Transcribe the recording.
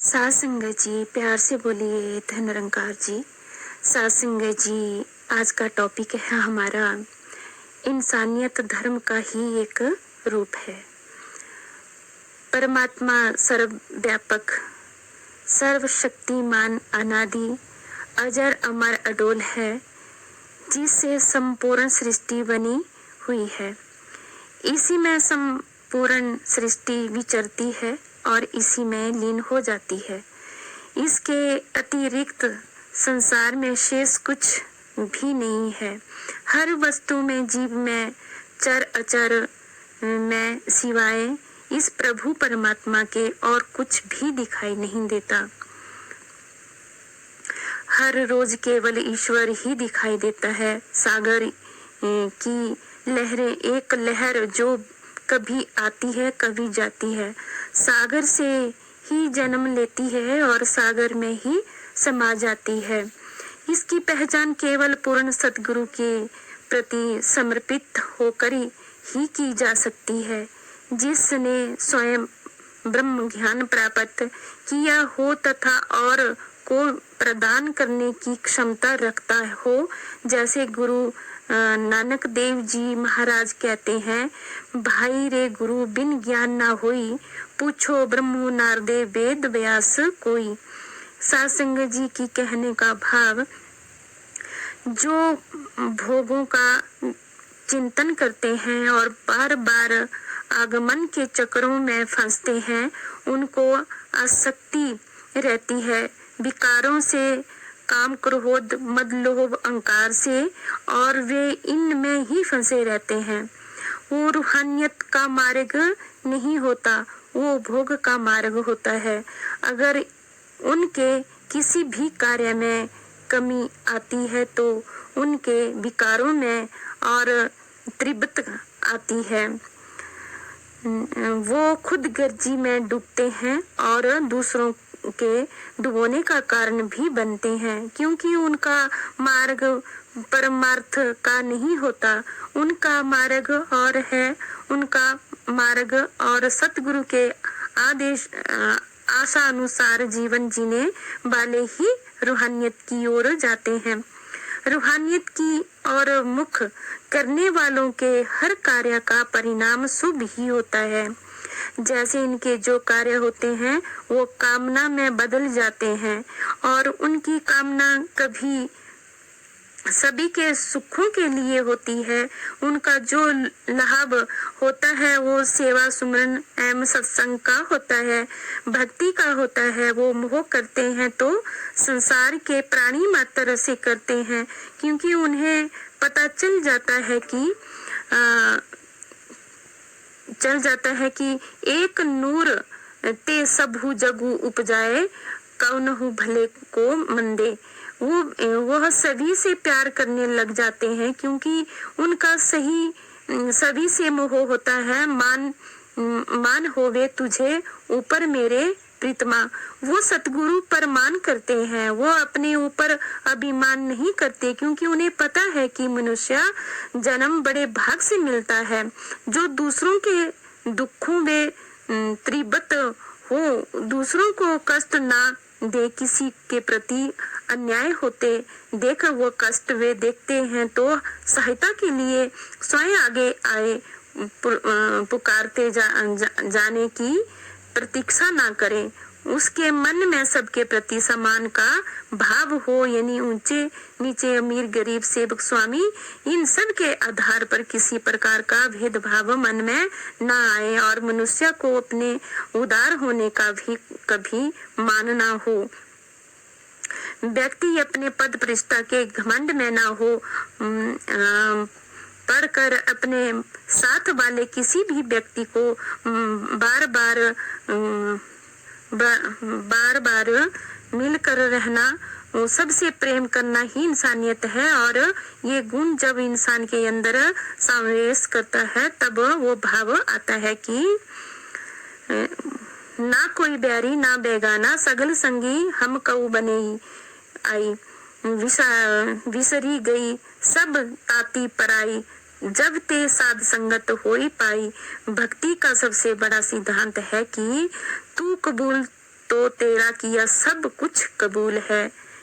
सात संगत जी, प्यार से बोलिए धन निरंकार जी। सात संगत जी, आज का टॉपिक है हमारा इंसानियत धर्म का ही एक रूप है। परमात्मा सर्वव्यापक, सर्वशक्तिमान, अनादि, अजर, अमर, अडोल है, जिससे संपूर्ण सृष्टि बनी हुई है। इसी में संपूर्ण सृष्टि विचरती है और इसी में लीन हो जाती है। इसके अतिरिक्त संसार में शेष कुछ भी नहीं है। हर वस्तु में, जीव में, चर अचर में सिवाय इस प्रभु परमात्मा के और कुछ भी दिखाई नहीं देता। हर रोज केवल ईश्वर ही दिखाई देता है। सागर की लहरें, एक लहर जो कभी आती है कभी जाती है, सागर से ही जन्म लेती है और सागर में ही समा जाती है। इसकी पहचान केवल पूर्ण सतगुरु के प्रति समर्पित होकर ही की जा सकती है। जिसने स्वयं ब्रह्म ज्ञान प्राप्त किया हो तथा और को प्रदान करने की क्षमता रखता हो, जैसे गुरु नानक देव जी महाराज कहते हैं, भाई रे गुरु बिन ज्ञान ना होई, पूछो ब्रह्मो नारदे वेद व्यास कोई। सासंग जी की कहने का भाव, जो भोगों का चिंतन करते हैं और बार बार आगमन के चक्रों में फंसते हैं, उनको आसक्ति रहती है विकारों से, काम, क्रोध, मद, लोभ, अहंकार से, और वे इनमें ही फंसे रहते हैं। वो रूहानियत का मार्ग नहीं होता, वो भोग का मार्ग होता है। अगर उनके किसी भी कार्य में कमी आती है तो उनके विकारों में और त्रिबत आती है। वो खुद गर्जी में डूबते हैं और दूसरों के डुबोने का कारण भी बनते हैं, क्योंकि उनका मार्ग परमार्थ का नहीं होता। उनका मार्ग और है, उनका मार्ग और सतगुरु के आदेश आशा अनुसार जीवन जीने वाले ही रूहानियत की ओर जाते हैं। रूहानियत की ओर मुख करने वालों के हर कार्य का परिणाम शुभ ही होता है। जैसे इनके जो कार्य होते हैं वो कामना में बदल जाते हैं और उनकी कामना कभी सभी के सुखों के लिए होती है। उनका जो लाभ होता है वो सेवा, सुमरन एवं सत्संग का होता है, भक्ति का होता है। वो मोह करते हैं तो संसार के प्राणी मात्र से करते हैं, क्योंकि उन्हें पता चल जाता है कि एक नूर ते सबहु जगु उपजाए, कौनहु भले को मंदे। वह सभी से प्यार करने लग जाते हैं, क्योंकि उनका सभी से मोह होता है। मान होवे तुझे ऊपर मेरे प्रीतमा। वो सतगुरु पर मान करते हैं, वो अपने ऊपर अभिमान नहीं करते, क्योंकि उन्हें पता है कि मनुष्य जन्म बड़े भाग से मिलता है। जो दूसरों के दुखों में त्रिबत हो, दूसरों को कष्ट ना दे, किसी के प्रति अन्याय होते देख वो कष्ट वे देखते हैं तो सहायता के लिए स्वयं आगे आए, पुकारते जाने की प्रतीक्षा ना करें। उसके मन में सबके प्रति समान का भाव हो, यानी ऊंचे नीचे, अमीर गरीब, सेवक स्वामी, इन सब के आधार पर किसी प्रकार का भेदभाव मन में ना आए और मनुष्य को अपने उदार होने का भी कभी मान ना हो। व्यक्ति अपने पद प्रतिष्ठा के घमंड में ना हो, पढ़कर अपने साथ वाले किसी भी व्यक्ति को बार बार मिलकर रहना, सबसे प्रेम करना ही इंसानियत है। और ये गुण जब इंसान के अंदर समावेश करता है तब वो भाव आता है कि ना कोई बैरी ना बेगाना, सगल संगी हम कऊ बने आई, विसरी गई सब ताती पराई, जब ते साध संगत होई पाई। भक्ति का सबसे बड़ा सिद्धांत है कि तू कबूल तो तेरा किया सब कुछ कबूल है।